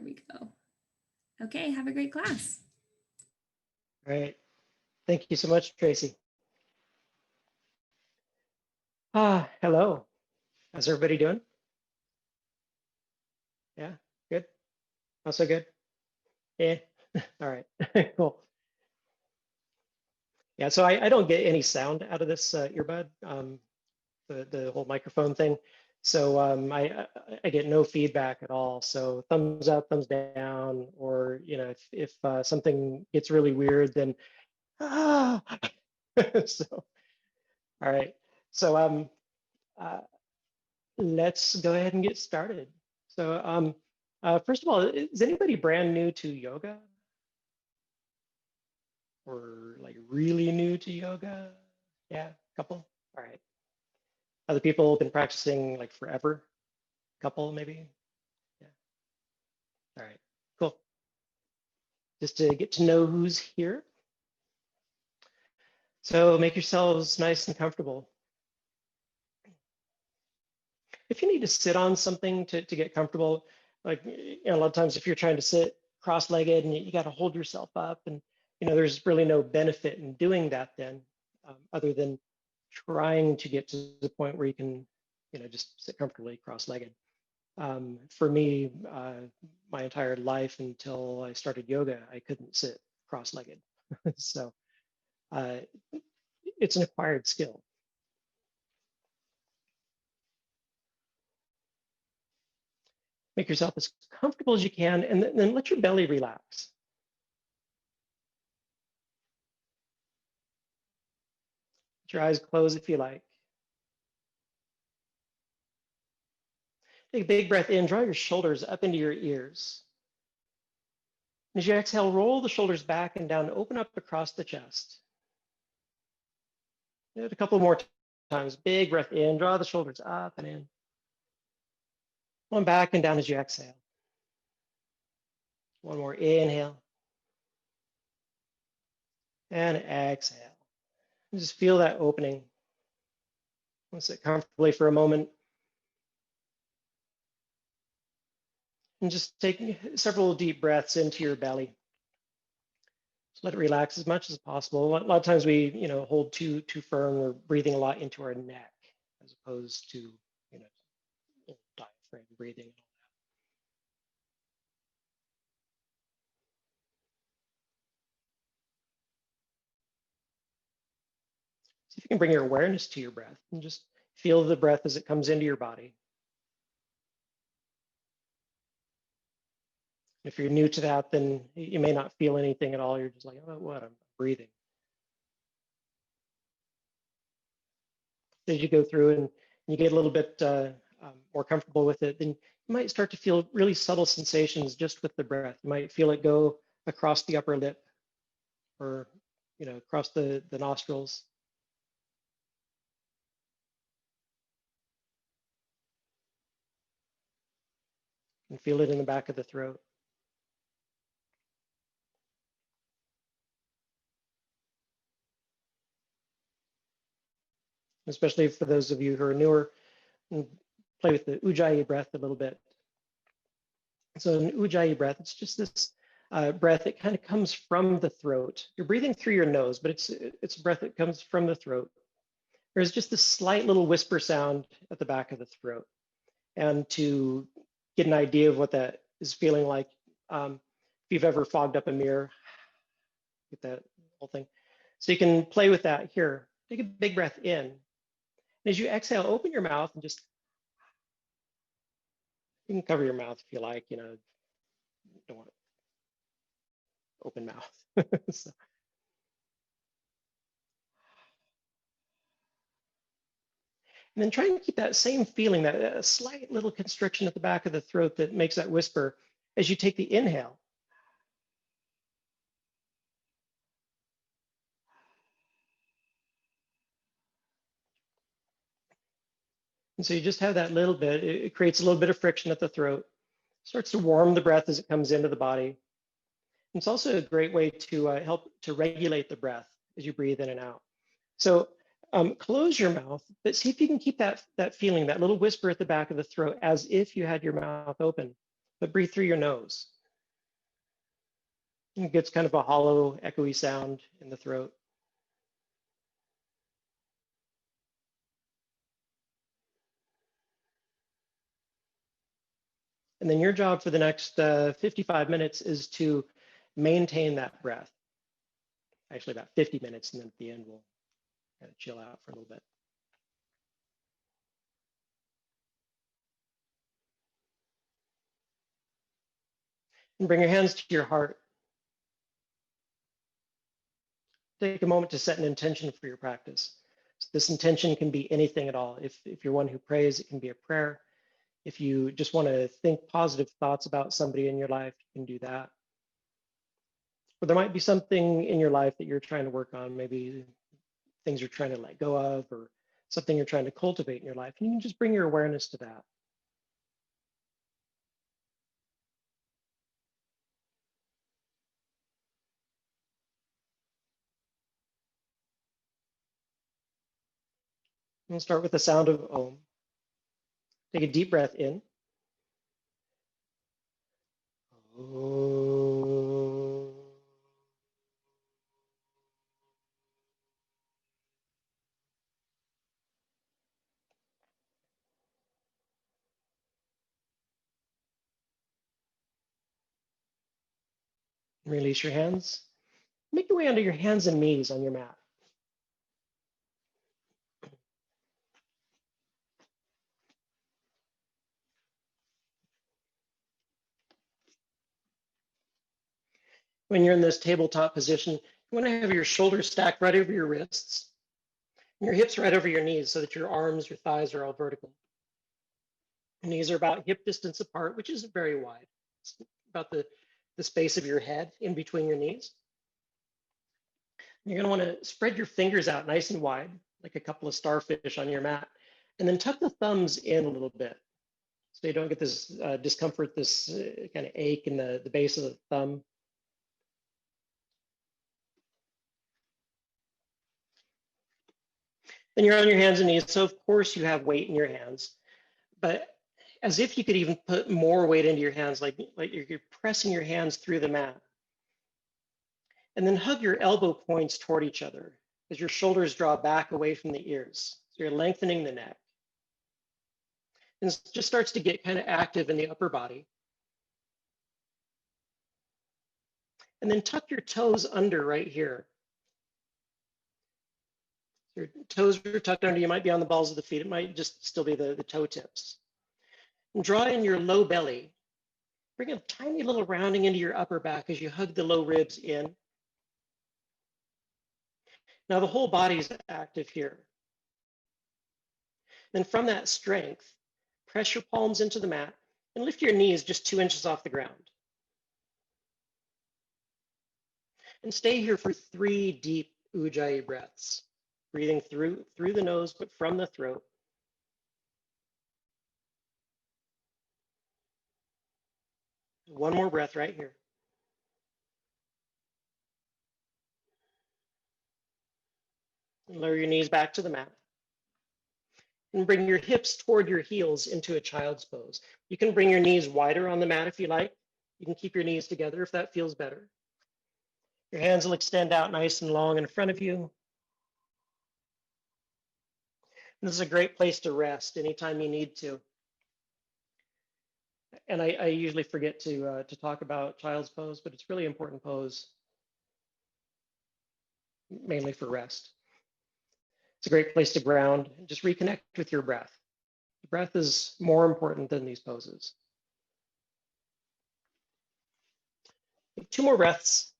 we go. Okay, have a great class. All right. Thank you so much, Tracy. Hello. How's everybody doing? Yeah, good. Also good. Yeah. All right. Cool. Yeah, so I don't get any sound out of this earbud, the whole microphone thing. So I get no feedback at all. So thumbs up, thumbs down, or if something gets really weird, then ah. So all right. So uh, let's go ahead and get started. So first of all, is anybody brand new to yoga? Or like really new to yoga? Yeah, couple. All right. Other people been practicing like forever? Couple maybe? Yeah. All right, cool. Just to get to know who's here. So make yourselves nice and comfortable. If you need to sit on something to get comfortable, like a lot of times if you're trying to sit cross-legged and you got to hold yourself up, and there's really no benefit in doing that then, other than trying to get to the point where you can just sit comfortably cross-legged. For me, my entire life until I started yoga, I couldn't sit cross-legged. So it's an acquired skill. Make yourself as comfortable as you can, and then let your belly relax. Let your eyes close if you like. Take a big breath in, draw your shoulders up into your ears. As you exhale, roll the shoulders back and down, open up across the chest. Do it a couple more times. Big breath in, draw the shoulders up and in. One back and down as you exhale. One more inhale. And exhale. And just feel that opening. Sit comfortably for a moment. And just take several deep breaths into your belly. Just let it relax as much as possible. A lot of times we, hold too firm. We're breathing a lot into our neck as opposed to, diaphragm breathing. See if you can bring your awareness to your breath and just feel the breath as it comes into your body. If you're new to that, then you may not feel anything at all. You're just like, oh, what? I'm breathing. As you go through and you get a little bit more comfortable with it, then you might start to feel really subtle sensations just with the breath. You might feel it go across the upper lip or, across the nostrils. And feel it in the back of the throat. Especially for those of you who are newer, and play with the Ujjayi breath a little bit. So an Ujjayi breath, it's just this breath that kind of comes from the throat. You're breathing through your nose, but it's a breath that comes from the throat. There's just this slight little whisper sound at the back of the throat. And to get an idea of what that is feeling like, if you've ever fogged up a mirror, get that whole thing. So you can play with that here. Take a big breath in. And as you exhale, open your mouth and just, you can cover your mouth if you like, don't want open mouth. So. And then try and keep that same feeling, that slight little constriction at the back of the throat that makes that whisper as you take the inhale. And so you just have that little bit, it creates a little bit of friction at the throat, starts to warm the breath as it comes into the body. It's also a great way to help to regulate the breath as you breathe in and out. So close your mouth, but see if you can keep that feeling, that little whisper at the back of the throat as if you had your mouth open, but breathe through your nose. It gets kind of a hollow, echoey sound in the throat. And then your job for the next 55 minutes is to maintain that breath. Actually, about 50 minutes, and then at the end, we'll kind of chill out for a little bit. And bring your hands to your heart. Take a moment to set an intention for your practice. So this intention can be anything at all. If you're one who prays, it can be a prayer. If you just want to think positive thoughts about somebody in your life, you can do that. Or there might be something in your life that you're trying to work on, maybe things you're trying to let go of, or something you're trying to cultivate in your life. And you can just bring your awareness to that. We'll start with the sound of Om. Take a deep breath in. Om. Release your hands. Make your way onto your hands and knees on your mat. When you're in this tabletop position, you want to have your shoulders stacked right over your wrists, and your hips right over your knees so that your arms, your thighs are all vertical. Your knees are about hip distance apart, which isn't very wide. It's about the space of your head in between your knees. You're going to want to spread your fingers out nice and wide, like a couple of starfish on your mat, and then tuck the thumbs in a little bit so you don't get this discomfort, this kind of ache in the base of the thumb. Then you're on your hands and knees, so of course you have weight in your hands, but as if you could even put more weight into your hands, like you're pressing your hands through the mat. And then hug your elbow points toward each other as your shoulders draw back away from the ears. So you're lengthening the neck. And it just starts to get kind of active in the upper body. And then tuck your toes under right here. Your toes are tucked under. You might be on the balls of the feet. It might just still be the toe tips. And draw in your low belly. Bring a tiny little rounding into your upper back as you hug the low ribs in. Now the whole body is active here. Then from that strength, press your palms into the mat and lift your knees just 2 inches off the ground. And stay here for 3 deep Ujjayi breaths, breathing through the nose, but from the throat. One more breath right here. And lower your knees back to the mat. And bring your hips toward your heels into a child's pose. You can bring your knees wider on the mat if you like. You can keep your knees together if that feels better. Your hands will extend out nice and long in front of you. And this is a great place to rest anytime you need to. And I usually forget to talk about child's pose, but it's a really important pose, mainly for rest. It's a great place to ground and just reconnect with your breath. The breath is more important than these poses. 2 more breaths.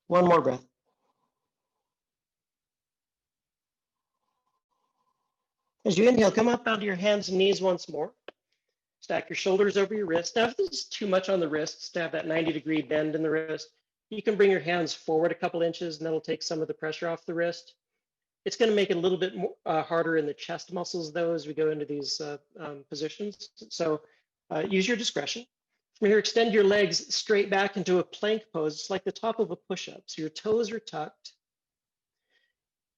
One more breath. As you inhale, come up onto your hands and knees once more. Stack your shoulders over your wrists. Now, if this is too much on the wrists to have that 90-degree bend in the wrist, you can bring your hands forward a couple inches, and that'll take some of the pressure off the wrist. It's going to make it a little bit more, harder in the chest muscles, though, as we go into these positions. So use your discretion. From here, extend your legs straight back into a plank pose. It's like the top of a push-up. So your toes are tucked.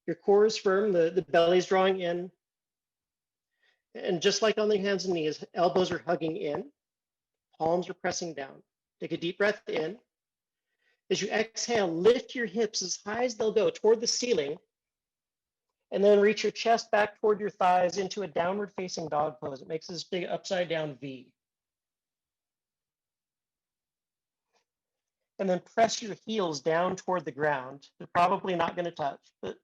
Your core is firm. The belly's drawing in. And just like on the hands and knees, elbows are hugging in. palms are pressing down. Take a deep breath in. As you exhale, lift your hips as high as they'll go toward the ceiling, and then reach your chest back toward your thighs into a downward facing dog pose. It makes this big upside down V. And then press your heels down toward the ground. They're probably not going to touch, but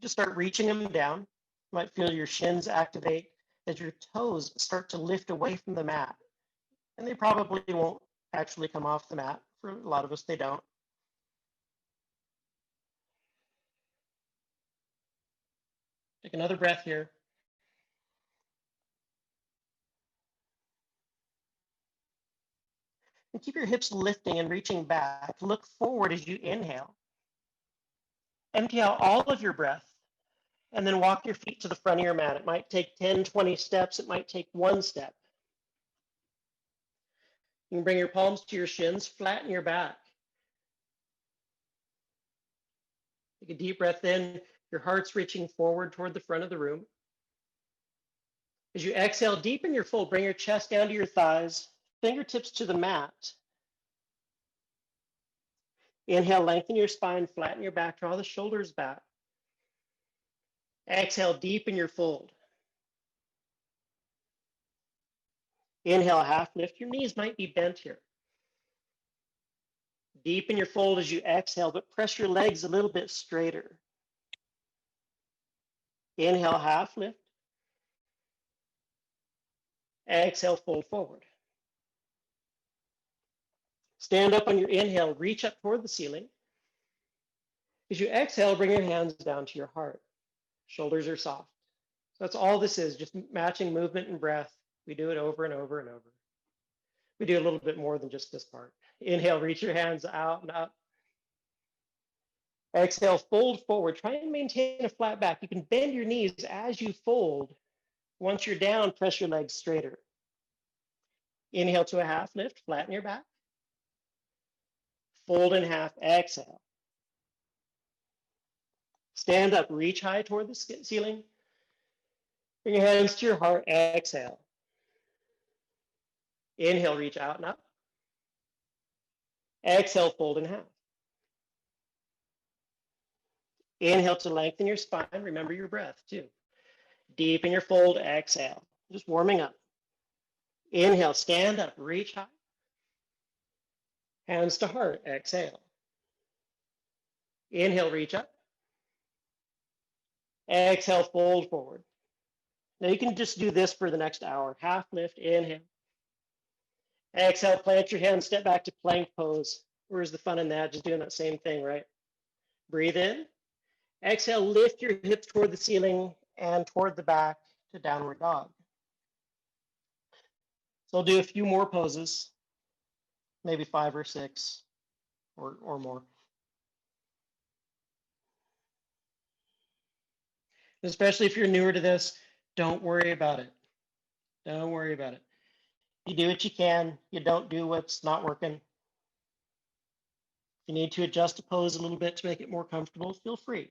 just start reaching them down. You might feel your shins activate as your toes start to lift away from the mat. And they probably won't actually come off the mat. For a lot of us, they don't. Take another breath here. And keep your hips lifting and reaching back. Look forward as you inhale. Empty out all of your breath, and then walk your feet to the front of your mat. It might take 10, 20 steps. It might take one step. You can bring your palms to your shins, flatten your back. Take a deep breath in. Your heart's reaching forward toward the front of the room. As you exhale, deepen your fold. Bring your chest down to your thighs, fingertips to the mat. Inhale, lengthen your spine, flatten your back, draw the shoulders back. Exhale, deepen your fold. Inhale, half lift. Your knees might be bent here. Deepen your fold as you exhale, but press your legs a little bit straighter. Inhale, half lift. Exhale, fold forward. Stand up on your inhale, reach up toward the ceiling. As you exhale, bring your hands down to your heart. Shoulders are soft. So that's all this is, just matching movement and breath. We do it over and over and over. We do a little bit more than just this part. Inhale, reach your hands out and up. Exhale, fold forward. Try and maintain a flat back. You can bend your knees as you fold. Once you're down, press your legs straighter. Inhale to a half lift, flatten your back. Fold in half, exhale. Stand up, reach high toward the ceiling. Bring your hands to your heart, exhale. Inhale, reach out and up. Exhale, fold in half. Inhale to lengthen your spine. Remember your breath too. Deepen your fold, exhale. Just warming up. Inhale, stand up, reach high. Hands to heart, exhale. Inhale, reach up. Exhale, fold forward. Now you can just do this for the next hour. Half lift, inhale. Exhale, plant your hands, step back to plank pose. Where's the fun in that? Just doing that same thing, right? Breathe in. Exhale, lift your hips toward the ceiling and toward the back to downward dog. So I'll do a few more poses, maybe 5 or 6 or more. Especially if you're newer to this, don't worry about it. Don't worry about it. You do what you can. You don't do what's not working. If you need to adjust a pose a little bit to make it more comfortable, feel free.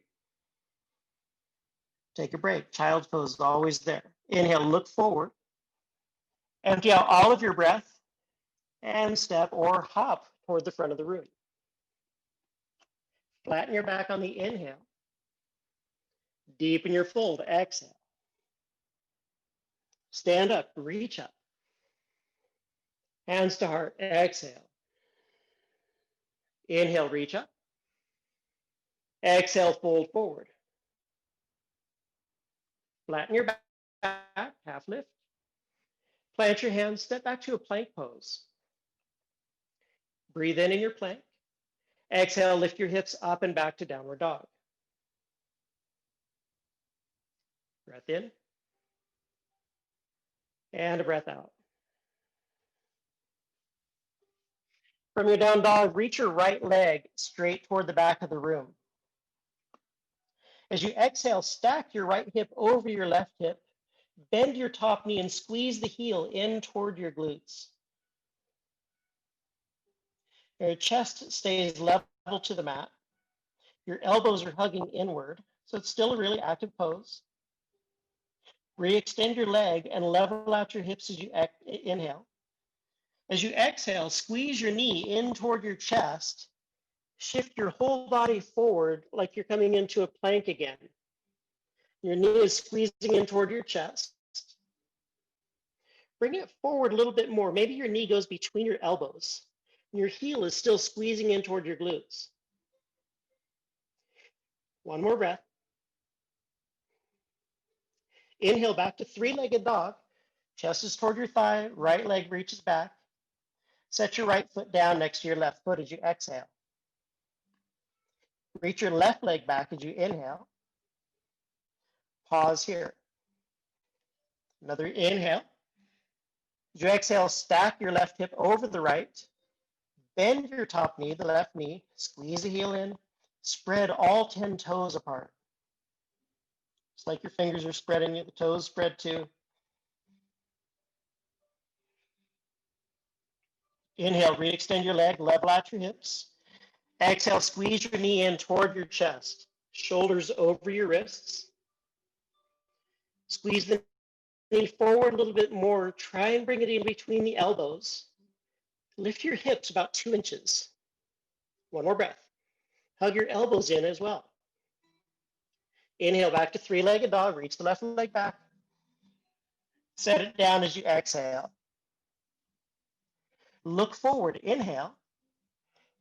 Take a break. Child's pose is always there. Inhale, look forward. Empty out all of your breath and step or hop toward the front of the room. Flatten your back on the inhale. Deepen your fold, exhale. Stand up, reach up. Hands to heart, exhale. Inhale, reach up. Exhale, fold forward. Flatten your back, half lift. Plant your hands, step back to a plank pose. Breathe in your plank. Exhale, lift your hips up and back to downward dog. Breath in. And a breath out. From your down dog, reach your right leg straight toward the back of the room. As you exhale, stack your right hip over your left hip, bend your top knee and squeeze the heel in toward your glutes. Your chest stays level to the mat. Your elbows are hugging inward, so it's still a really active pose. Re-extend your leg and level out your hips as you inhale. As you exhale, squeeze your knee in toward your chest. Shift your whole body forward like you're coming into a plank again. Your knee is squeezing in toward your chest. Bring it forward a little bit more. Maybe your knee goes between your elbows. And your heel is still squeezing in toward your glutes. One more breath. Inhale back to three-legged dog. Chest is toward your thigh, right leg reaches back. Set your right foot down next to your left foot as you exhale. Reach your left leg back as you inhale. Pause here. Another inhale. As you exhale, stack your left hip over the right. Bend your top knee, the left knee. Squeeze the heel in. Spread all 10 toes apart. It's like your fingers are spreading, the toes spread too. Inhale, re-extend your leg, level out your hips. Exhale, squeeze your knee in toward your chest. Shoulders over your wrists. Squeeze the knee forward a little bit more. Try and bring it in between the elbows. Lift your hips about 2 inches. One more breath. Hug your elbows in as well. Inhale back to three-legged dog. Reach the left leg back. Set it down as you exhale. Look forward. Inhale.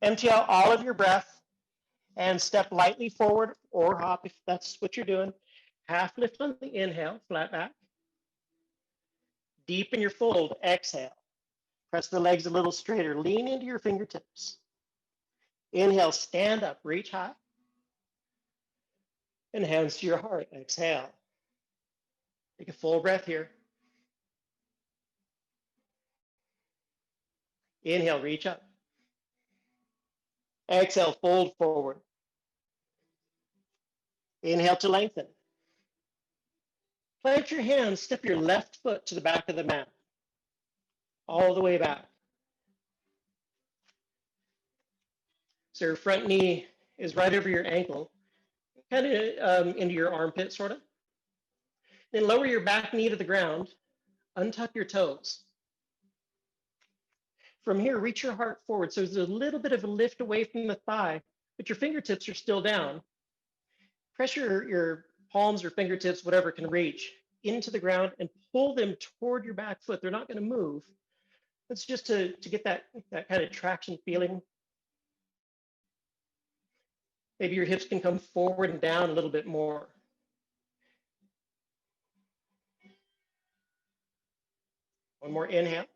Empty out all of your breath and step lightly forward or hop if that's what you're doing. Half lift on the inhale, flat back. Deepen your fold. Exhale. Press the legs a little straighter. Lean into your fingertips. Inhale, stand up, reach high. And hands to your heart. Exhale. Take a full breath here. Inhale, reach up. Exhale, fold forward. Inhale to lengthen. Plant your hands, step your left foot to the back of the mat. All the way back. So your front knee is right over your ankle, kind of into your armpit, sort of. Then lower your back knee to the ground, untuck your toes. From here, reach your heart forward. So there's a little bit of a lift away from the thigh, but your fingertips are still down. Press your palms or fingertips, whatever can reach, into the ground and pull them toward your back foot. They're not going to move. It's just to get that kind of traction feeling. Maybe your hips can come forward and down a little bit more. One more inhale.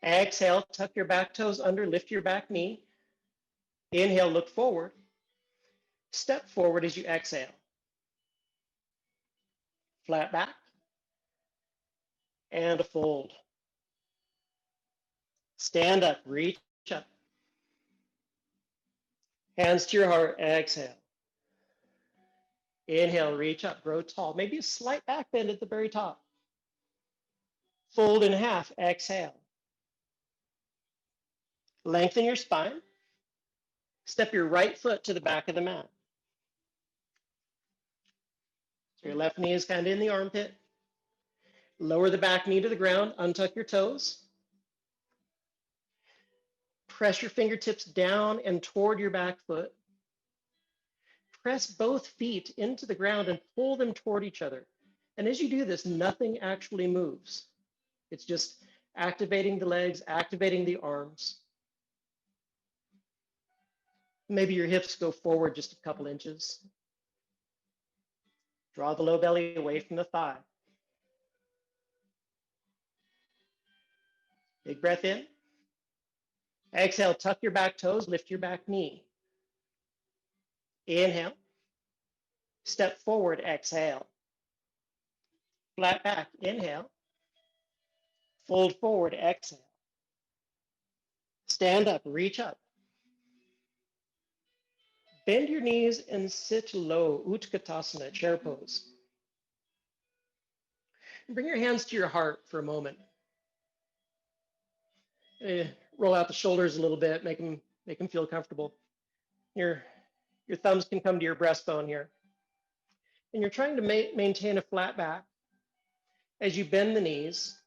Exhale, tuck your back toes under, lift your back knee. Inhale, look forward. Step forward as you exhale. Flat back. And a fold. Stand up, reach up. Hands to your heart, exhale. Inhale, reach up, grow tall. Maybe a slight back bend at the very top. Fold in half, exhale. Lengthen your spine. Step your right foot to the back of the mat. So your left knee is kind of in the armpit. Lower the back knee to the ground, untuck your toes. Press your fingertips down and toward your back foot. Press both feet into the ground and pull them toward each other. And as you do this, nothing actually moves. It's just activating the legs, activating the arms. Maybe your hips go forward just a couple inches. Draw the low belly away from the thigh. Big breath in. Exhale, tuck your back toes, lift your back knee. Inhale. Step forward, exhale. Flat back, inhale. Fold forward, exhale. Stand up, reach up. Bend your knees and sit low, Utkatasana, chair pose. Bring your hands to your heart for a moment. Roll out the shoulders a little bit, make them feel comfortable. Your thumbs can come to your breastbone here. And you're trying to maintain a flat back as you bend the knees.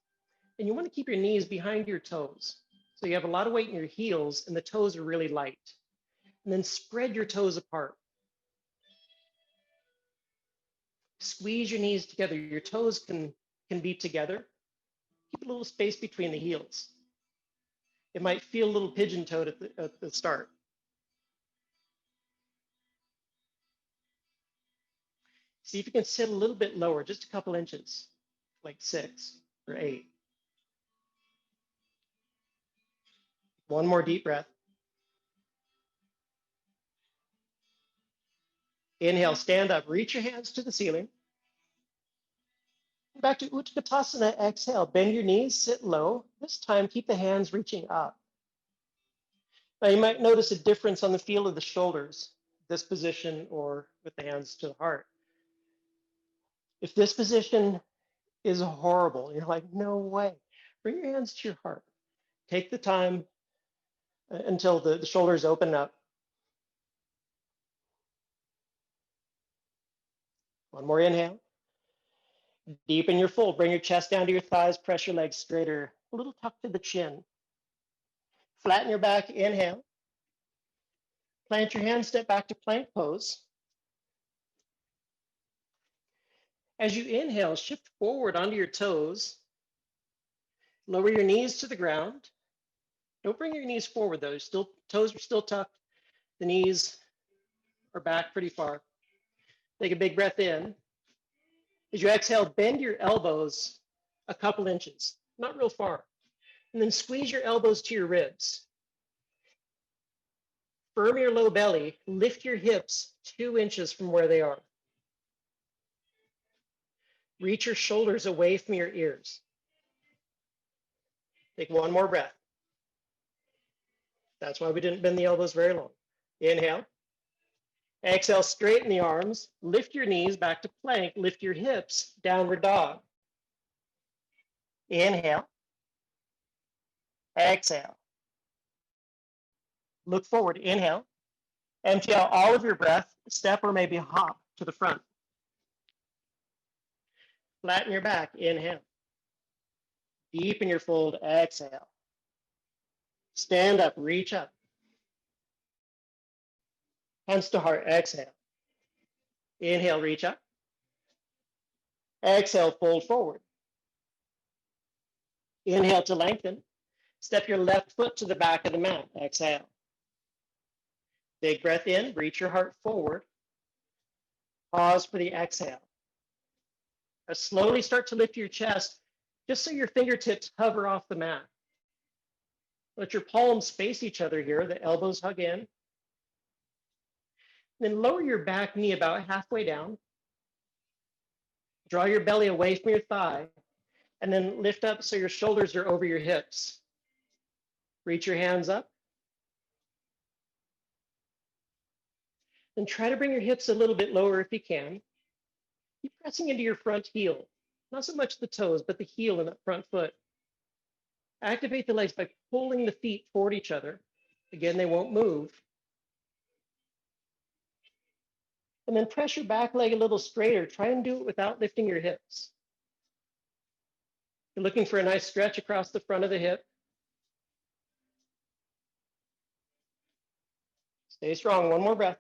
And you want to keep your knees behind your toes. So you have a lot of weight in your heels and the toes are really light. And then spread your toes apart. Squeeze your knees together. Your toes can be together. Keep a little space between the heels. It might feel a little pigeon-toed at the start. See if you can sit a little bit lower, just a couple inches, like 6 or 8. One more deep breath. Inhale, stand up, reach your hands to the ceiling. Back to Utkatasana, exhale, bend your knees, sit low. This time, keep the hands reaching up. Now you might notice a difference on the feel of the shoulders, this position or with the hands to the heart. If this position is horrible, you're like, no way, bring your hands to your heart. Take the time until the shoulders open up. One more inhale. Deepen your fold. Bring your chest down to your thighs. Press your legs straighter. A little tuck to the chin. Flatten your back. Inhale. Plant your hands. Step back to plank pose. As you inhale, shift forward onto your toes. Lower your knees to the ground. Don't bring your knees forward though. Toes are still tucked. The knees are back pretty far. Take a big breath in. As you exhale, bend your elbows a couple inches, not real far. And then squeeze your elbows to your ribs. Firm your low belly. Lift your hips 2 inches from where they are. Reach your shoulders away from your ears. Take one more breath. That's why we didn't bend the elbows very long. Inhale. Exhale, straighten the arms. Lift your knees back to plank. Lift your hips, downward dog. Inhale. Exhale. Look forward. Inhale. Empty out all of your breath. Step or maybe hop to the front. Flatten your back. Inhale. Deepen your fold. Exhale. Stand up. Reach up. Hands to heart. Exhale. Inhale. Reach up. Exhale. Fold forward. Inhale to lengthen. Step your left foot to the back of the mat. Exhale. Big breath in. Reach your heart forward. Pause for the exhale. Now slowly start to lift your chest just so your fingertips hover off the mat. Let your palms face each other here. The elbows hug in. Then lower your back knee about halfway down. Draw your belly away from your thigh. And then lift up so your shoulders are over your hips. Reach your hands up. Then try to bring your hips a little bit lower if you can. Keep pressing into your front heel. Not so much the toes, but the heel and the front foot. Activate the legs by pulling the feet toward each other. Again, they won't move. And then press your back leg a little straighter. Try and do it without lifting your hips. You're looking for a nice stretch across the front of the hip. Stay strong. One more breath.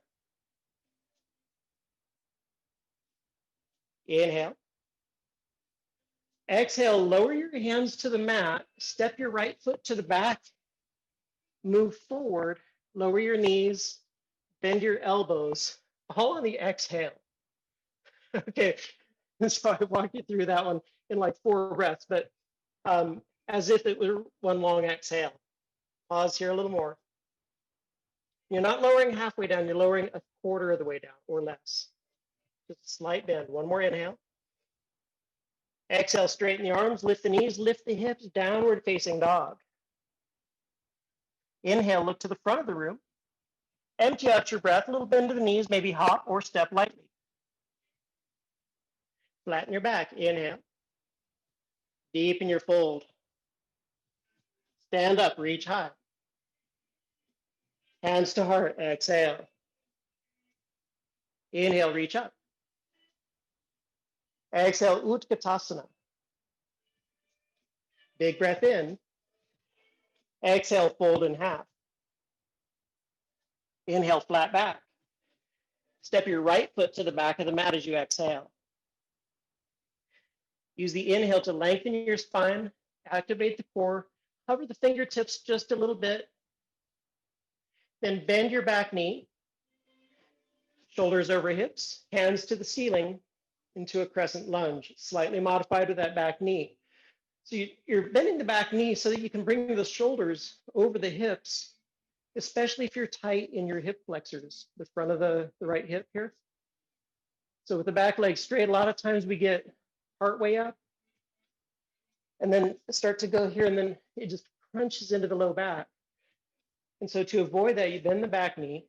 Inhale. Exhale, lower your hands to the mat. Step your right foot to the back. Move forward. Lower your knees. Bend your elbows. All on the exhale. Okay, so I walked you through that one in like 4 breaths, but as if it were one long exhale. Pause here a little more. You're not lowering halfway down, you're lowering a quarter of the way down or less. Just a slight bend. One more inhale. Exhale, straighten the arms, lift the knees, lift the hips, downward facing dog. Inhale, look to the front of the room. Empty out your breath, a little bend to the knees, maybe hop or step lightly. Flatten your back. Inhale. Deepen your fold. Stand up, reach high. Hands to heart. Exhale. Inhale, reach up. Exhale, Utkatasana. Big breath in. Exhale, fold in half. Inhale, flat back. Step your right foot to the back of the mat as you exhale. Use the inhale to lengthen your spine, activate the core, hover the fingertips just a little bit. Then bend your back knee, shoulders over hips, hands to the ceiling into a crescent lunge, slightly modified with that back knee. So you're bending the back knee so that you can bring the shoulders over the hips, especially if you're tight in your hip flexors, the front of the right hip here. So with the back leg straight, a lot of times we get part way up and then start to go here, and then it just crunches into the low back. And so to avoid that, you bend the back knee.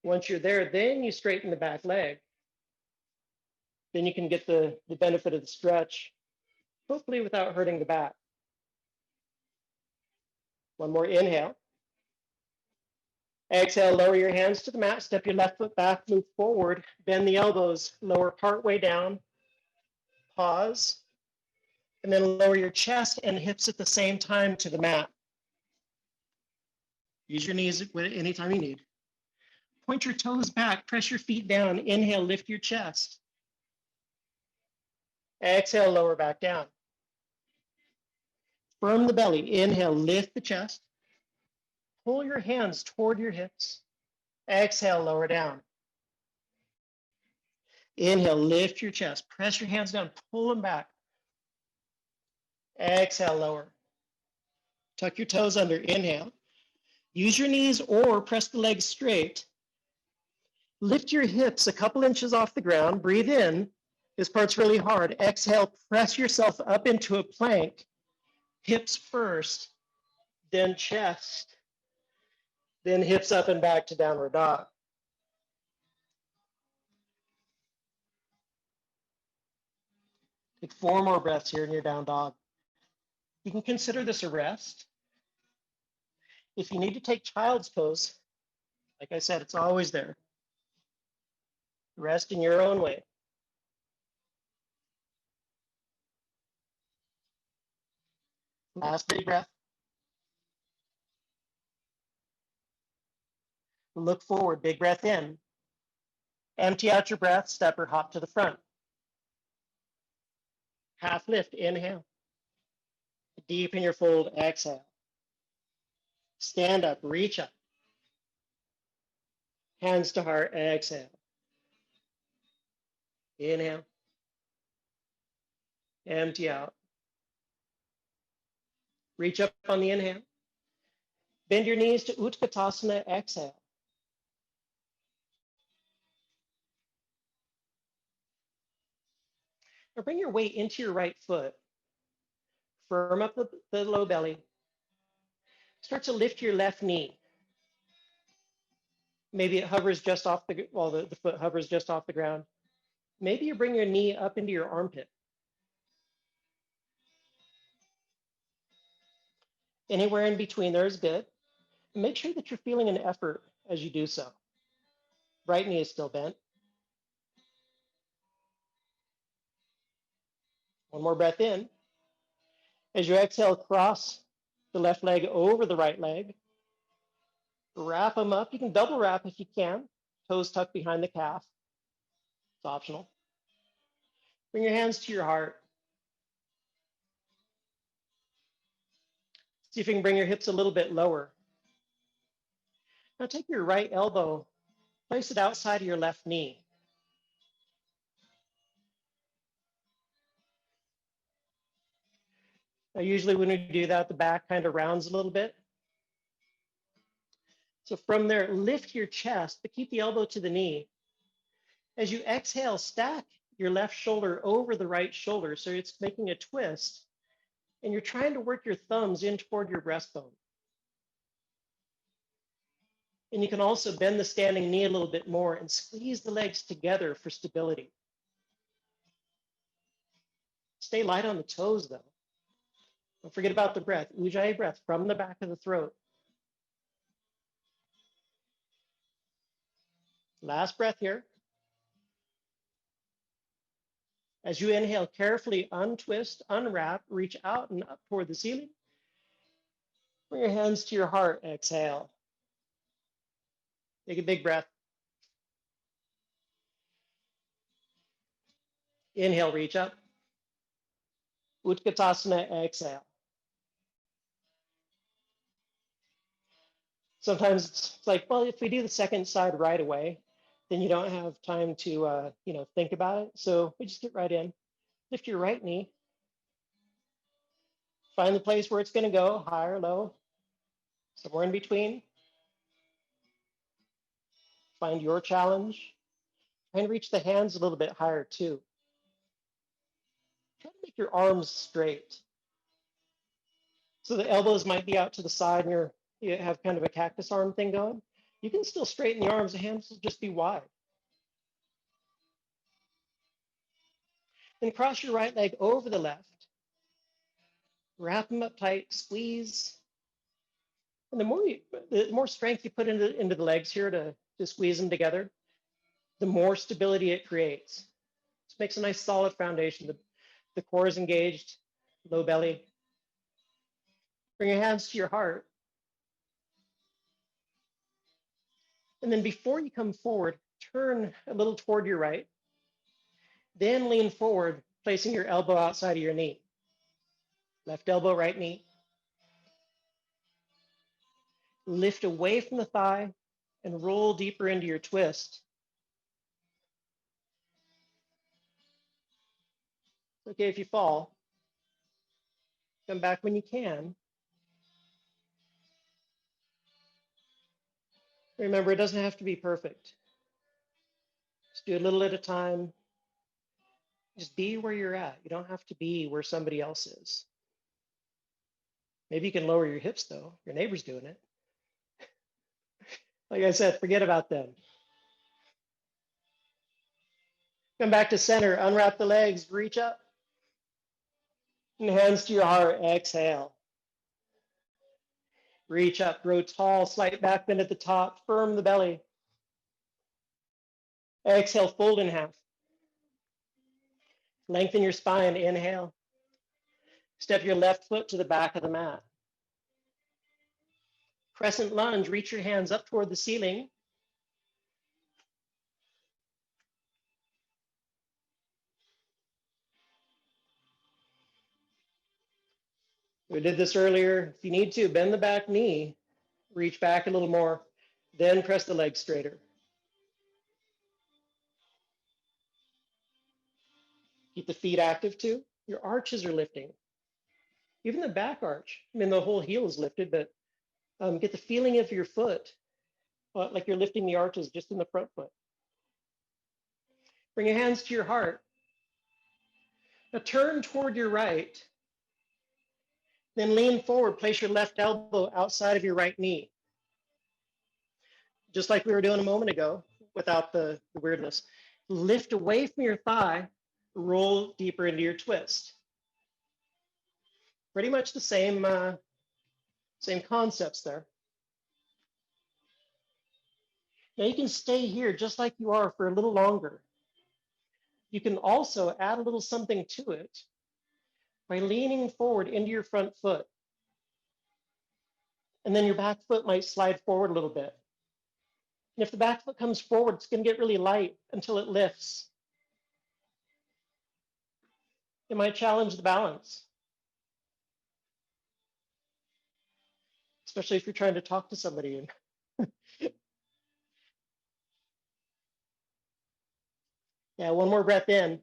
Once you're there, then you straighten the back leg. Then you can get the benefit of the stretch, hopefully without hurting the back. One more inhale. Exhale, lower your hands to the mat, step your left foot back, move forward, bend the elbows, lower part way down, pause, and then lower your chest and hips at the same time to the mat. Use your knees anytime you need. Point your toes back, press your feet down, inhale, lift your chest. Exhale, lower back down. Firm the belly, inhale, lift the chest. Pull your hands toward your hips. Exhale, lower down. Inhale, lift your chest. Press your hands down, pull them back. Exhale, lower. Tuck your toes under, inhale. Use your knees or press the legs straight. Lift your hips a couple inches off the ground. Breathe in. This part's really hard. Exhale, press yourself up into a plank. Hips first, then chest, then hips up and back to downward dog. Take 4 more breaths here in your down dog. You can consider this a rest. If you need to take child's pose, like I said, it's always there. Rest in your own way. Last big breath. Look forward, big breath in. Empty out your breath, step or hop to the front. Half lift, inhale. Deepen your fold, exhale. Stand up, reach up. Hands to heart, exhale. Inhale. Empty out. Reach up on the inhale. Bend your knees to Utkatasana, exhale. Now bring your weight into your right foot. Firm up the low belly. Start to lift your left knee. Maybe it hovers just off the foot hovers just off the ground. Maybe you bring your knee up into your armpit. Anywhere in between there is good. Make sure that you're feeling an effort as you do so. Right knee is still bent. One more breath in. As you exhale, cross the left leg over the right leg. Wrap them up. You can double wrap if you can. Toes tucked behind the calf. It's optional. Bring your hands to your heart. See if you can bring your hips a little bit lower. Now take your right elbow, place it outside of your left knee. Now usually when we do that, the back kind of rounds a little bit. So from there, lift your chest, but keep the elbow to the knee. As you exhale, stack your left shoulder over the right shoulder, so it's making a twist. And you're trying to work your thumbs in toward your breastbone. And you can also bend the standing knee a little bit more and squeeze the legs together for stability. Stay light on the toes, though. Don't forget about the breath. Ujjayi breath from the back of the throat. Last breath here. As you inhale, carefully untwist, unwrap, reach out and up toward the ceiling. Bring your hands to your heart, exhale. Take a big breath. Inhale, reach up. Utkatasana, exhale. Sometimes it's like, well, if we do the second side right away, then you don't have time to, think about it. So we just get right in. Lift your right knee. Find the place where it's going to go, high or low, somewhere in between. Find your challenge. Try and reach the hands a little bit higher too. Try to make your arms straight. So the elbows might be out to the side and you have kind of a cactus arm thing going. You can still straighten the arms, the hands will just be wide. Then cross your right leg over the left. Wrap them up tight, squeeze. And the more strength you put into the legs here to squeeze them together, the more stability it creates. This makes a nice solid foundation. The core is engaged, low belly. Bring your hands to your heart. And then before you come forward, turn a little toward your right. Then lean forward, placing your elbow outside of your knee. Left elbow, right knee. Lift away from the thigh and roll deeper into your twist. It's okay if you fall. Come back when you can. Remember, it doesn't have to be perfect. Just do a little at a time. Just be where you're at. You don't have to be where somebody else is. Maybe you can lower your hips though. Your neighbor's doing it. Like I said, forget about them. Come back to center, unwrap the legs, reach up. And hands to your heart, exhale. Reach up, grow tall, slight back bend at the top, firm the belly. Exhale, fold in half. Lengthen your spine, inhale. Step your left foot to the back of the mat. Crescent lunge, reach your hands up toward the ceiling. We did this earlier. If you need to, bend the back knee, reach back a little more, then press the leg straighter. Keep the feet active too. Your arches are lifting. Even the back arch, I mean, the whole heel is lifted, but get the feeling of your foot, like you're lifting the arches just in the front foot. Bring your hands to your heart. Now turn toward your right. Then lean forward, place your left elbow outside of your right knee. Just like we were doing a moment ago, without the weirdness. Lift away from your thigh, roll deeper into your twist. Pretty much the same concepts there. Now you can stay here just like you are for a little longer. You can also add a little something to it by leaning forward into your front foot. And then your back foot might slide forward a little bit. And if the back foot comes forward, it's going to get really light until it lifts. It might challenge the balance, especially if you're trying to talk to somebody. Yeah, one more breath in.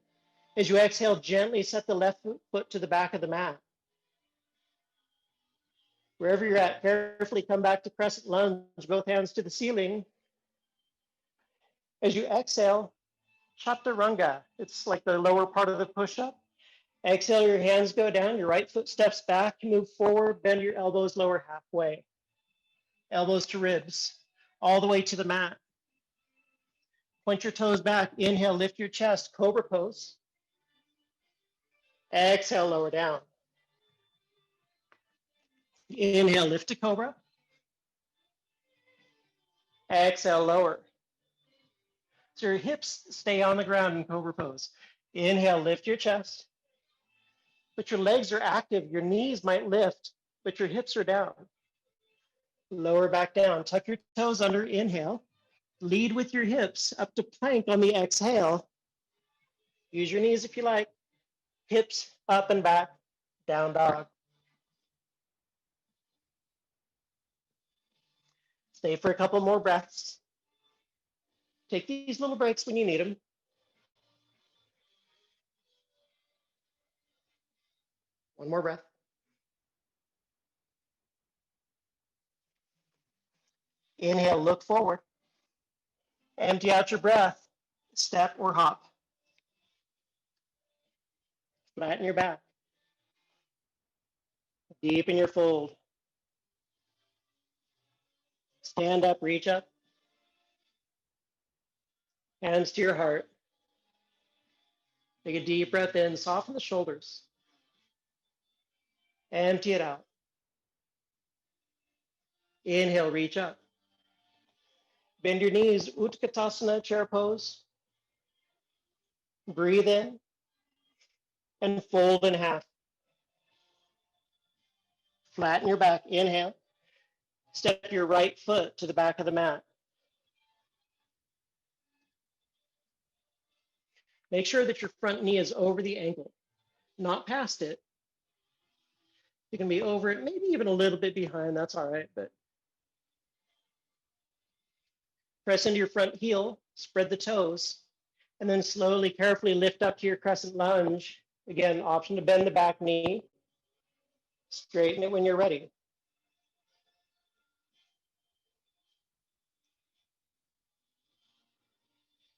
As you exhale, gently set the left foot to the back of the mat. Wherever you're at, carefully come back to crescent lunge, both hands to the ceiling. As you exhale, chaturanga. It's like the lower part of the push-up. Exhale, your hands go down, your right foot steps back, move forward, bend your elbows lower halfway. Elbows to ribs, all the way to the mat. Point your toes back, inhale, lift your chest, cobra pose. Exhale, lower down. Inhale, lift to cobra. Exhale, lower. So your hips stay on the ground in cobra pose. Inhale, lift your chest. But your legs are active. Your knees might lift, but your hips are down. Lower back down. Tuck your toes under. Inhale. Lead with your hips up to plank on the exhale. Use your knees if you like. Hips up and back. Down dog. Stay for a couple more breaths. Take these little breaks when you need them. One more breath. Inhale, look forward. Empty out your breath. Step or hop. Flatten your back. Deepen your fold. Stand up, reach up. Hands to your heart. Take a deep breath in, soften the shoulders. Empty it out. Inhale, reach up. Bend your knees, Utkatasana, chair pose. Breathe in and fold in half. Flatten your back, inhale. Step your right foot to the back of the mat. Make sure that your front knee is over the ankle, not past it. You can be over it, maybe even a little bit behind, that's all right, but press into your front heel, spread the toes, and then slowly, carefully lift up to your crescent lunge. Again, option to bend the back knee. Straighten it when you're ready.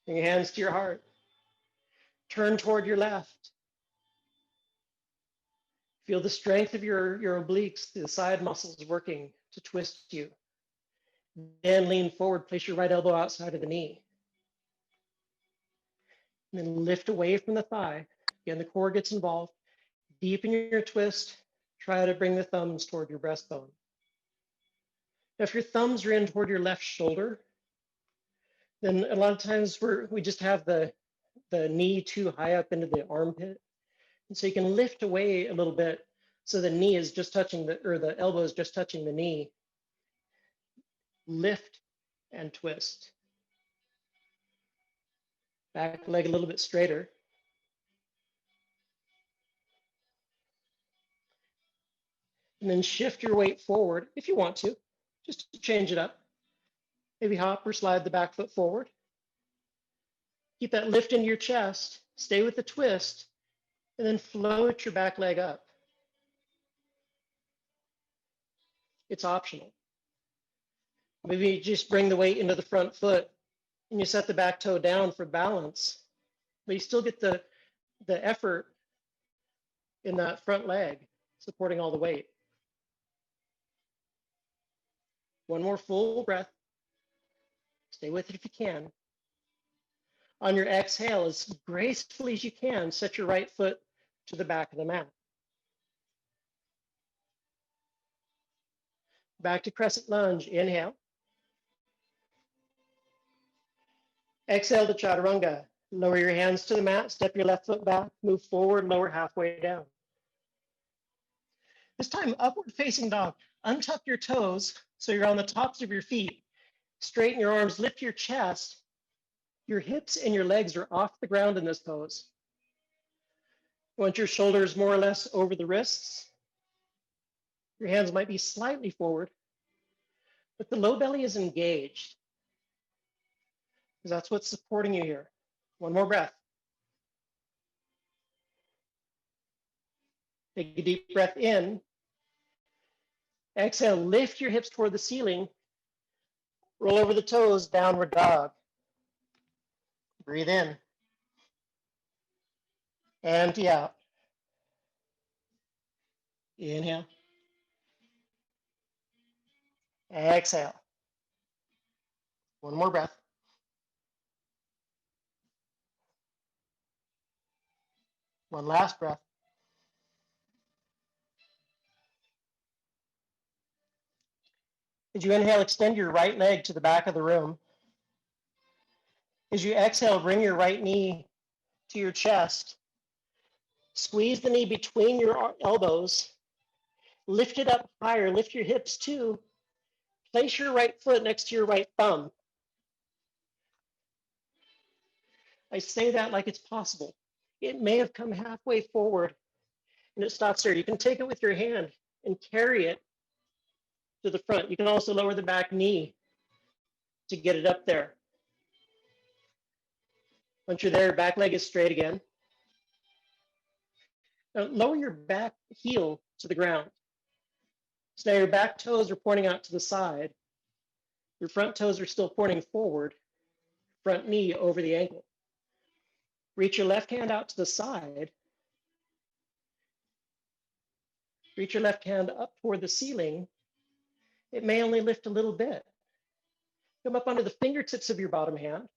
Bring your hands to your heart. Turn toward your left. Feel the strength of your obliques, the side muscles working to twist you. Then lean forward, place your right elbow outside of the knee. And then lift away from the thigh. Again, the core gets involved. Deepen your twist. Try to bring the thumbs toward your breastbone. Now, if your thumbs are in toward your left shoulder, then a lot of times we just have the knee too high up into the armpit. And so you can lift away a little bit so the knee is just touching the elbow is just touching the knee. Lift and twist. Back leg a little bit straighter. And then shift your weight forward if you want to, just to change it up. Maybe hop or slide the back foot forward. Keep that lift into your chest. Stay with the twist, and then float your back leg up. It's optional. Maybe you just bring the weight into the front foot and you set the back toe down for balance, but you still get the effort in that front leg, supporting all the weight. One more full breath. Stay with it if you can. On your exhale, as gracefully as you can, set your right foot to the back of the mat. Back to crescent lunge, inhale. Exhale to chaturanga. Lower your hands to the mat, step your left foot back, move forward, lower halfway down. This time, upward facing dog. Untuck your toes so you're on the tops of your feet. Straighten your arms, lift your chest. Your hips and your legs are off the ground in this pose. You want your shoulders more or less over the wrists. Your hands might be slightly forward, but the low belly is engaged, because that's what's supporting you here. One more breath. Take a deep breath in. Exhale, lift your hips toward the ceiling. Roll over the toes, downward dog. Breathe in. Empty out. Inhale. Exhale. One more breath. One last breath. As you inhale, extend your right leg to the back of the room. As you exhale, bring your right knee to your chest. Squeeze the knee between your elbows. Lift it up higher. Lift your hips too. Place your right foot next to your right thumb. I say that like it's possible. It may have come halfway forward and it stops there. You can take it with your hand and carry it to the front. You can also lower the back knee to get it up there. Once you're there, back leg is straight again. Now lower your back heel to the ground. So now your back toes are pointing out to the side. Your front toes are still pointing forward. Front knee over the ankle. Reach your left hand out to the side. Reach your left hand up toward the ceiling. It may only lift a little bit. Come up onto the fingertips of your bottom hand,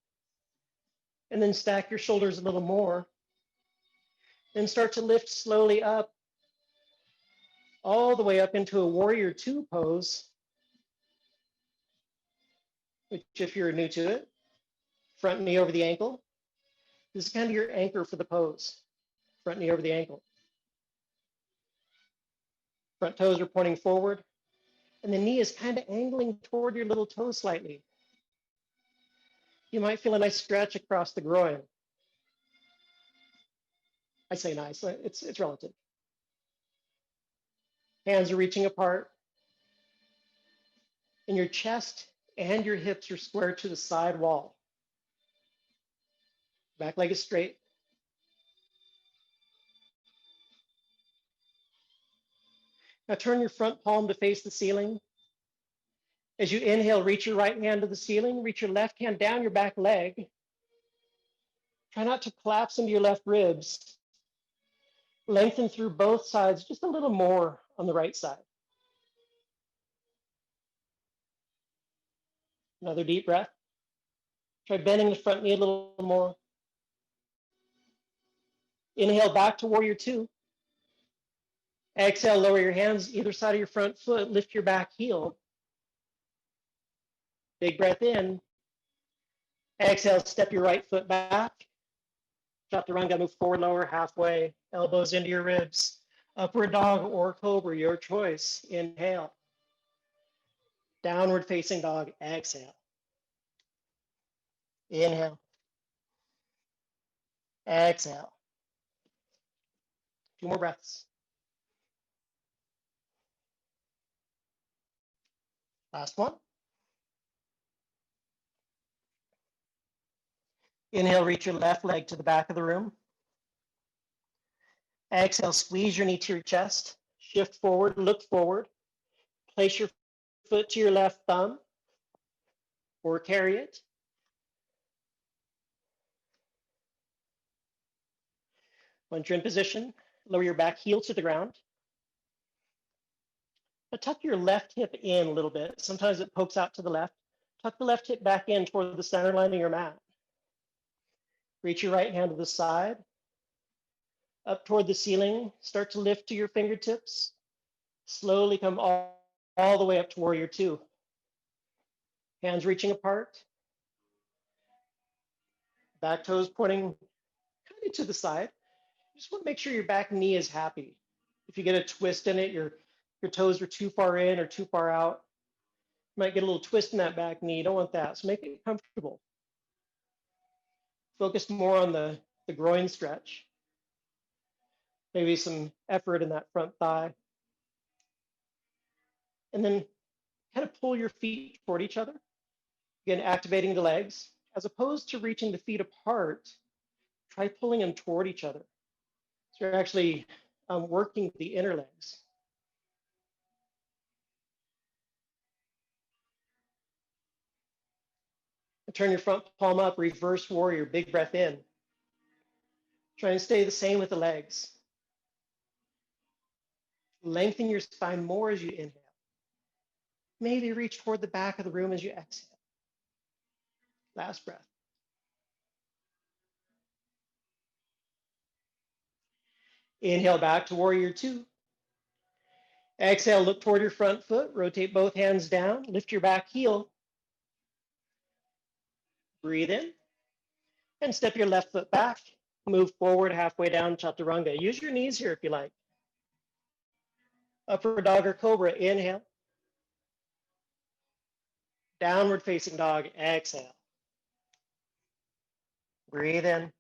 and then stack your shoulders a little more. Then start to lift slowly up, all the way up into a warrior two pose, which if you're new to it, front knee over the ankle. This is kind of your anchor for the pose. Front knee over the ankle. Front toes are pointing forward, and the knee is kind of angling toward your little toe slightly. You might feel a nice stretch across the groin. I say nice, it's relative. Hands are reaching apart, and your chest and your hips are square to the side wall. Back leg is straight. Now turn your front palm to face the ceiling. As you inhale, reach your right hand to the ceiling, reach your left hand down your back leg. Try not to collapse into your left ribs. Lengthen through both sides, just a little more on the right side. Another deep breath. Try bending the front knee a little more. Inhale back to warrior two. Exhale, lower your hands either side of your front foot, lift your back heel. Big breath in. Exhale, step your right foot back. Drop the run, move forward, lower, halfway, elbows into your ribs. Upward dog or cobra, your choice. Inhale. Downward facing dog, exhale. Inhale. Exhale. 2 more breaths. Last one. Inhale, reach your left leg to the back of the room. Exhale, squeeze your knee to your chest. Shift forward, look forward. Place your foot to your left thumb or carry it. Once you're in position, lower your back heel to the ground. Now tuck your left hip in a little bit. Sometimes it pokes out to the left. Tuck the left hip back in toward the center line of your mat. Reach your right hand to the side, up toward the ceiling. Start to lift to your fingertips. Slowly come all the way up to warrior two. Hands reaching apart. Back toes pointing kind of to the side. You just want to make sure your back knee is happy. If you get a twist in it, your toes are too far in or too far out. You might get a little twist in that back knee. You don't want that. So make it comfortable. Focus more on the groin stretch. Maybe some effort in that front thigh. And then kind of pull your feet toward each other. Again, activating the legs. As opposed to reaching the feet apart, try pulling them toward each other. So you're actually working the inner legs. And turn your front palm up, reverse warrior, big breath in. Try and stay the same with the legs. Lengthen your spine more as you inhale. Maybe reach toward the back of the room as you exhale. Last breath. Inhale back to warrior two. Exhale, look toward your front foot. Rotate both hands down. Lift your back heel. Breathe in. And step your left foot back. Move forward halfway down, chaturanga. Use your knees here if you like. Upward dog or cobra, inhale. Downward facing dog, exhale. Breathe in.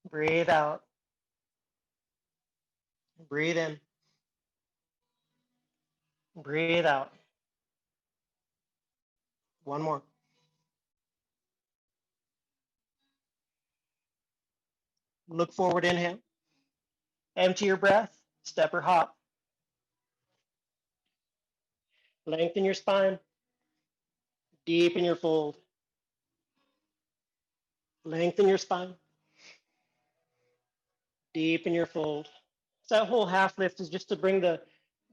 Breathe out. Breathe in. Breathe out. One more. Look forward, inhale. Empty your breath, step or hop. Lengthen your spine. Deepen your fold. Lengthen your spine. Deepen your fold. So that whole half lift is just to bring the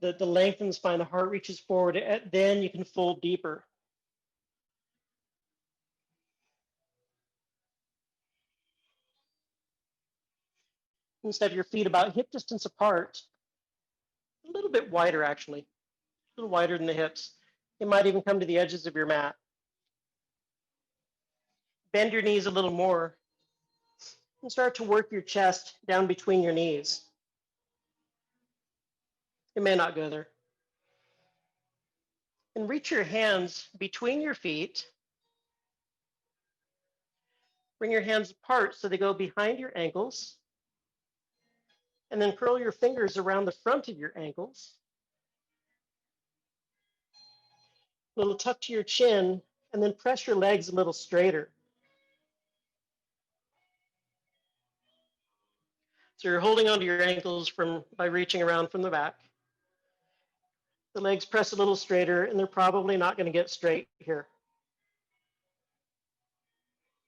length in the spine, the heart reaches forward, then you can fold deeper. And step your feet about hip distance apart, a little bit wider actually, a little wider than the hips. It might even come to the edges of your mat. Bend your knees a little more and start to work your chest down between your knees. It may not go there. And reach your hands between your feet. Bring your hands apart so they go behind your ankles. And then curl your fingers around the front of your ankles. A little tuck to your chin, and then press your legs a little straighter. So you're holding onto your ankles by reaching around from the back. The legs press a little straighter, and they're probably not going to get straight here.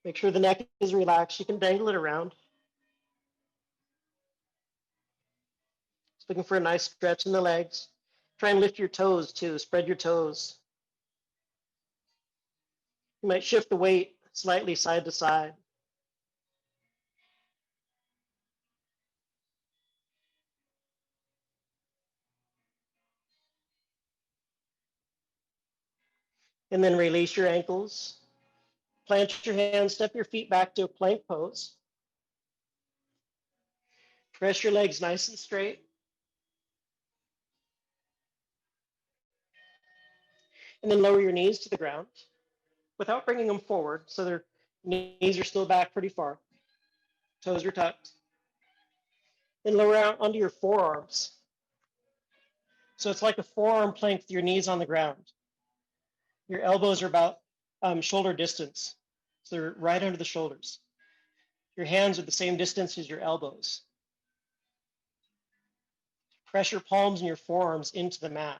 Make sure the neck is relaxed. You can dangle it around. Just looking for a nice stretch in the legs. Try and lift your toes too. Spread your toes. You might shift the weight slightly side to side. And then release your ankles. Plant your hands, step your feet back to a plank pose. Press your legs nice and straight. And then lower your knees to the ground without bringing them forward, so their knees are still back pretty far. Toes are tucked. Then lower out onto your forearms. So it's like a forearm plank with your knees on the ground. Your elbows are about shoulder distance. So they're right under the shoulders. Your hands are the same distance as your elbows. Press your palms and your forearms into the mat.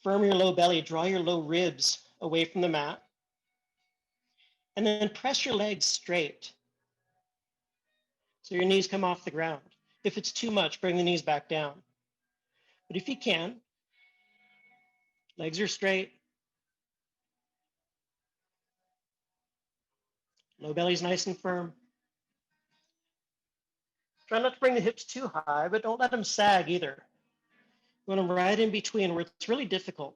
Firm your low belly, draw your low ribs away from the mat. And then press your legs straight. So your knees come off the ground. If it's too much, bring the knees back down. But if you can, legs are straight. Low belly's nice and firm. Try not to bring the hips too high, but don't let them sag either. You want them right in between where it's really difficult.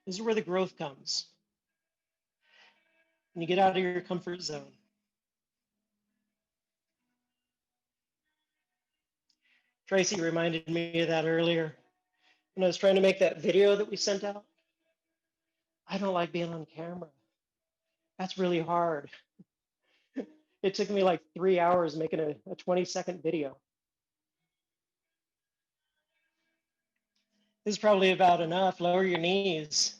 This is where the growth comes. When you get out of your comfort zone. Tracy reminded me of that earlier when I was trying to make that video that we sent out. I don't like being on camera. That's really hard. It took me like 3 hours making a 20-second video. This is probably about enough. Lower your knees,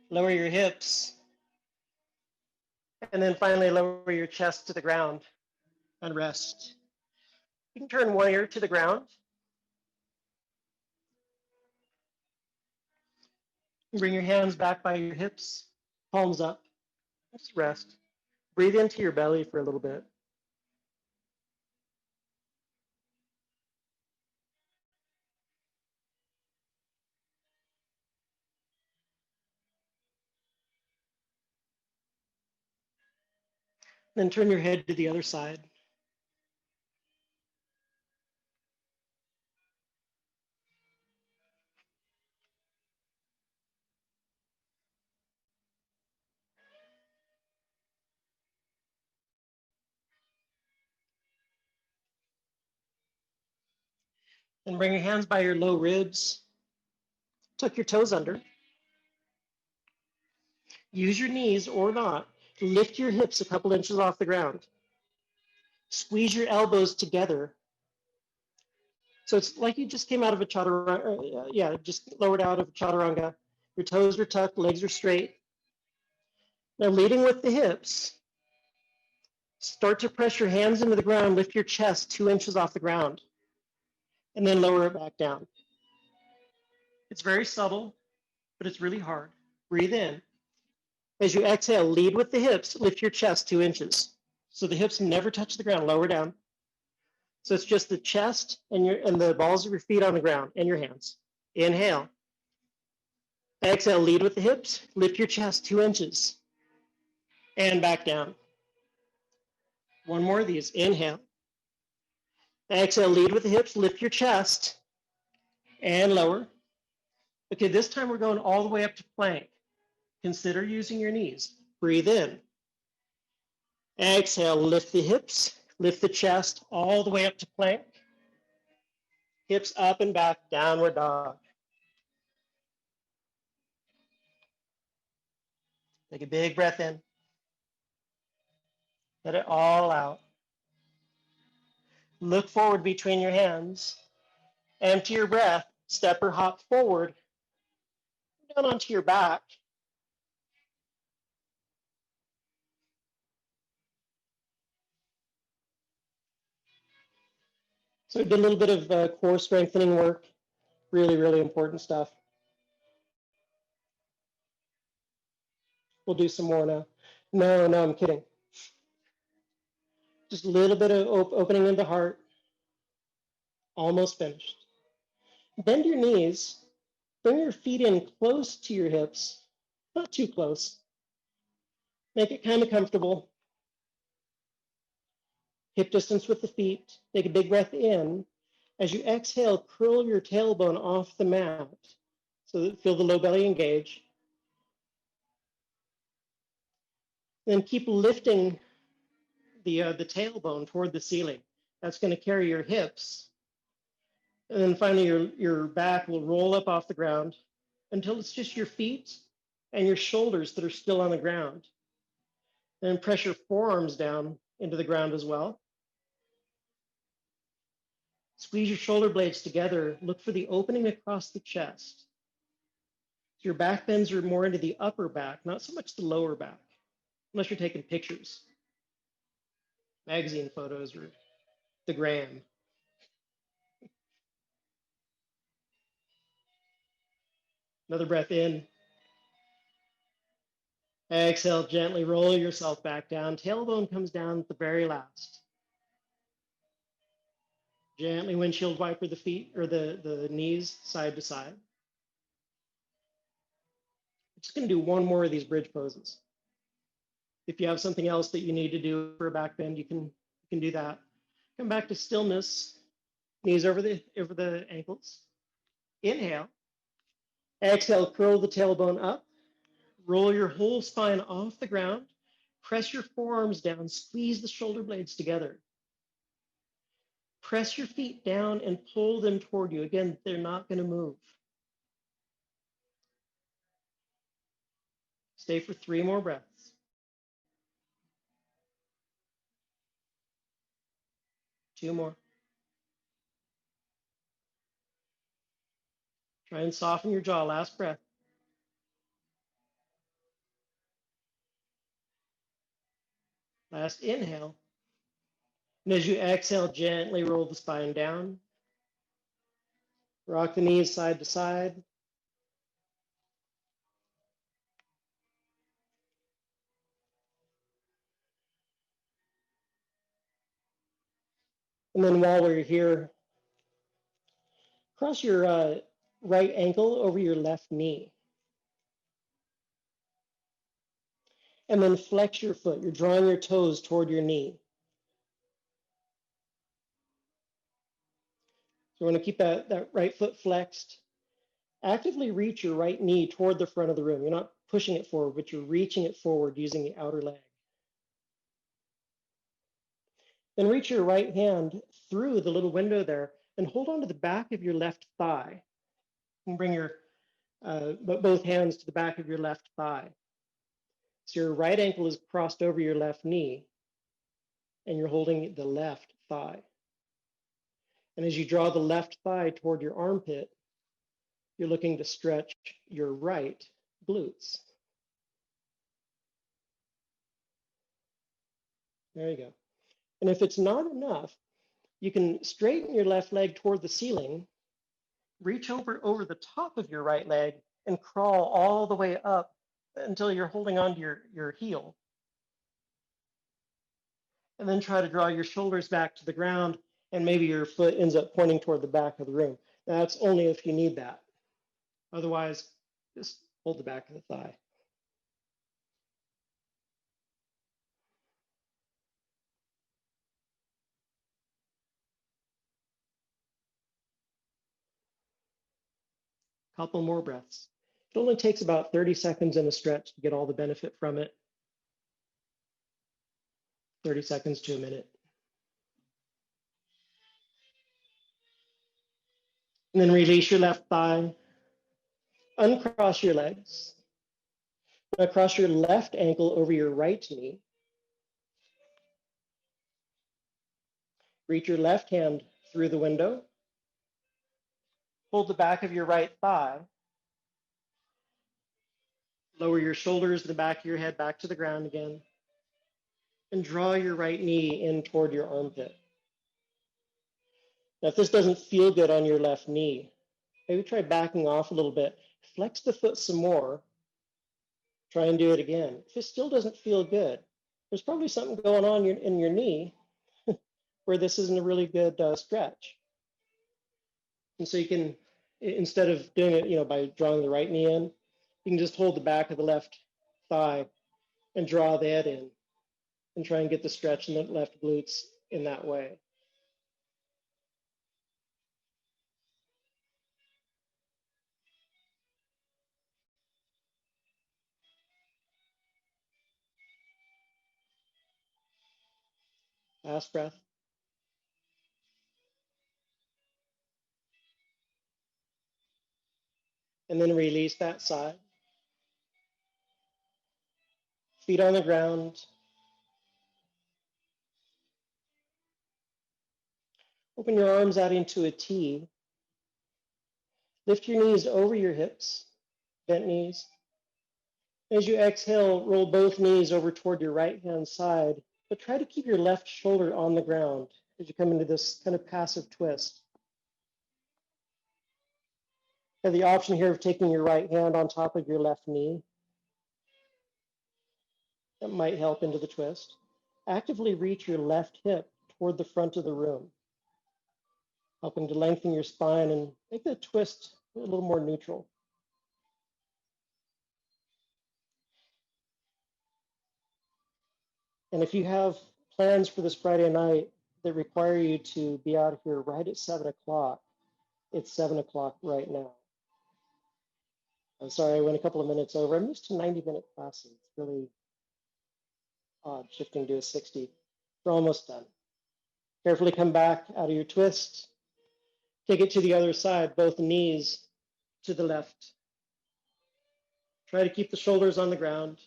lower your hips, and then finally lower your chest to the ground and rest. You can turn one ear to the ground. Bring your hands back by your hips, palms up. Just rest. Breathe into your belly for a little bit. Then turn your head to the other side. And bring your hands by your low ribs. Tuck your toes under. Use your knees or not to lift your hips a couple inches off the ground. Squeeze your elbows together. So it's like you just came out of a chaturanga, just lowered out of a chaturanga. Your toes are tucked, legs are straight. Now leading with the hips, start to press your hands into the ground, lift your chest 2 inches off the ground, and then lower it back down. It's very subtle, but it's really hard. Breathe in. As you exhale, lead with the hips, lift your chest 2 inches. So the hips never touch the ground, lower down. So it's just the chest and the balls of your feet on the ground and your hands. Inhale. Exhale, lead with the hips, lift your chest 2 inches. And back down. One more of these. Inhale. Exhale, lead with the hips, lift your chest, and lower. Okay, this time we're going all the way up to plank. Consider using your knees. Breathe in. Exhale, lift the hips, lift the chest all the way up to plank. Hips up and back, downward dog. Take a big breath in. Let it all out. Look forward between your hands. Empty your breath. Step or hop forward. Down onto your back. So we did a little bit of core strengthening work. Really, really important stuff. We'll do some more now. No, I'm kidding. Just a little bit of opening in the heart. Almost finished. Bend your knees. Bring your feet in close to your hips, not too close. Make it kind of comfortable. Hip distance with the feet. Take a big breath in. As you exhale, curl your tailbone off the mat so that feel the low belly engage. Then keep lifting the tailbone toward the ceiling. That's going to carry your hips. And then finally, your back will roll up off the ground until it's just your feet and your shoulders that are still on the ground. Then press your forearms down into the ground as well. Squeeze your shoulder blades together. Look for the opening across the chest. So your back bends are more into the upper back, not so much the lower back, unless you're taking pictures, magazine photos, or the gram. Another breath in. Exhale, gently roll yourself back down. Tailbone comes down at the very last. Gently windshield wiper the feet or the knees side to side. I'm just going to do one more of these bridge poses. If you have something else that you need to do for a back bend, you can do that. Come back to stillness. Knees over the ankles. Inhale. Exhale, curl the tailbone up. Roll your whole spine off the ground. Press your forearms down. Squeeze the shoulder blades together. Press your feet down and pull them toward you. Again, they're not going to move. Stay for 3 more breaths. Two more. Try and soften your jaw. Last breath. Last inhale. And as you exhale, gently roll the spine down. Rock the knees side to side. And then while we're here, cross your right ankle over your left knee. And then flex your foot. You're drawing your toes toward your knee. So you want to keep that right foot flexed. Actively reach your right knee toward the front of the room. You're not pushing it forward, but you're reaching it forward using the outer leg. Then reach your right hand through the little window there and hold on to the back of your left thigh. And bring your both hands to the back of your left thigh. So your right ankle is crossed over your left knee, and you're holding the left thigh. And as you draw the left thigh toward your armpit, you're looking to stretch your right glutes. There you go. And if it's not enough, you can straighten your left leg toward the ceiling, reach over the top of your right leg, and crawl all the way up until you're holding onto your heel. And then try to draw your shoulders back to the ground, and maybe your foot ends up pointing toward the back of the room. That's only if you need that. Otherwise, just hold the back of the thigh. Couple more breaths. It only takes about 30 seconds in a stretch to get all the benefit from it. 30 seconds to a minute. And then release your left thigh. Uncross your legs. Now cross your left ankle over your right knee. Reach your left hand through the window. Hold the back of your right thigh. Lower your shoulders, the back of your head back to the ground again. And draw your right knee in toward your armpit. Now, if this doesn't feel good on your left knee, maybe try backing off a little bit. Flex the foot some more. Try and do it again. If it still doesn't feel good, there's probably something going on in your knee where this isn't a really good stretch. And so you can, instead of doing it, by drawing the right knee in, you can just hold the back of the left thigh and draw that in and try and get the stretch in the left glutes in that way. Last breath. And then release that side. Feet on the ground. Open your arms out into a T. Lift your knees over your hips, bent knees. As you exhale, roll both knees over toward your right-hand side, but try to keep your left shoulder on the ground as you come into this kind of passive twist. You have the option here of taking your right hand on top of your left knee. That might help into the twist. Actively reach your left hip toward the front of the room, helping to lengthen your spine and make the twist a little more neutral. And if you have plans for this Friday night that require you to be out of here right at 7 o'clock, it's 7 o'clock right now. I'm sorry, I went a couple of minutes over. I'm used to 90-minute classes. It's really odd shifting to a 60. We're almost done. Carefully come back out of your twist. Take it to the other side, both knees to the left. Try to keep the shoulders on the ground.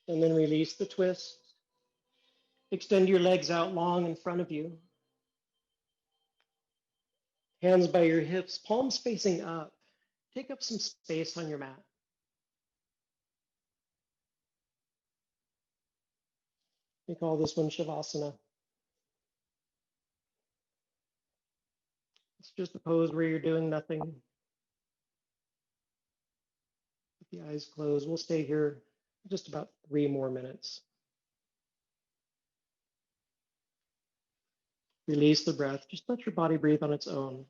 And then release the twist. Extend your legs out long in front of you. Hands by your hips, palms facing up. Take up some space on your mat. We call this one Shavasana. It's just a pose where you're doing nothing. With the eyes closed. We'll stay here just about 3 more minutes. Release the breath. Just let your body breathe on its own.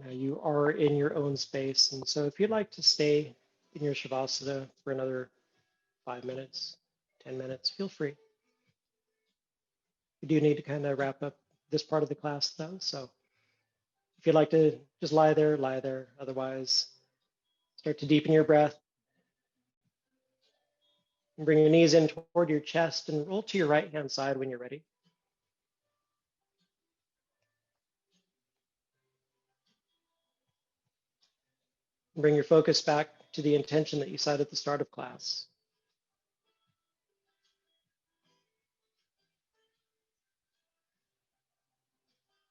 Now you are in your own space. And so if you'd like to stay in your Shavasana for another 5 minutes, 10 minutes, feel free. We do need to kind of wrap up this part of the class though. So if you'd like to just lie there, lie there. Otherwise, start to deepen your breath. And bring your knees in toward your chest and roll to your right hand side when you're ready. And bring your focus back to the intention that you set at the start of class.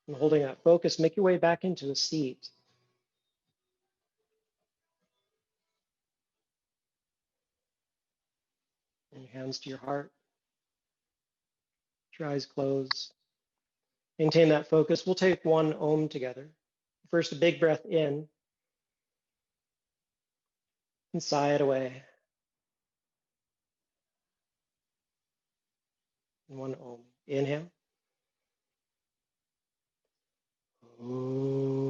And holding that focus, make your way back into a seat. And your hands to your heart. Your eyes closed. Maintain that focus. We'll take one Om together. First, a big breath in. And sigh it away. And one Om. Inhale. Om.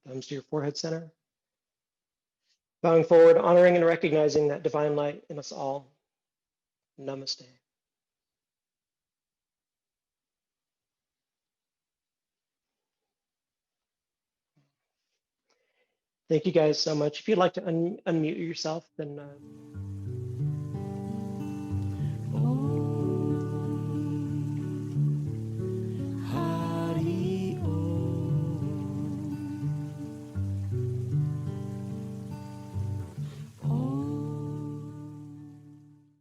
Thumbs to your forehead center. Bowing forward, honoring and recognizing that divine light in us all. Namaste. Thank you guys so much. If you'd like to unmute yourself, then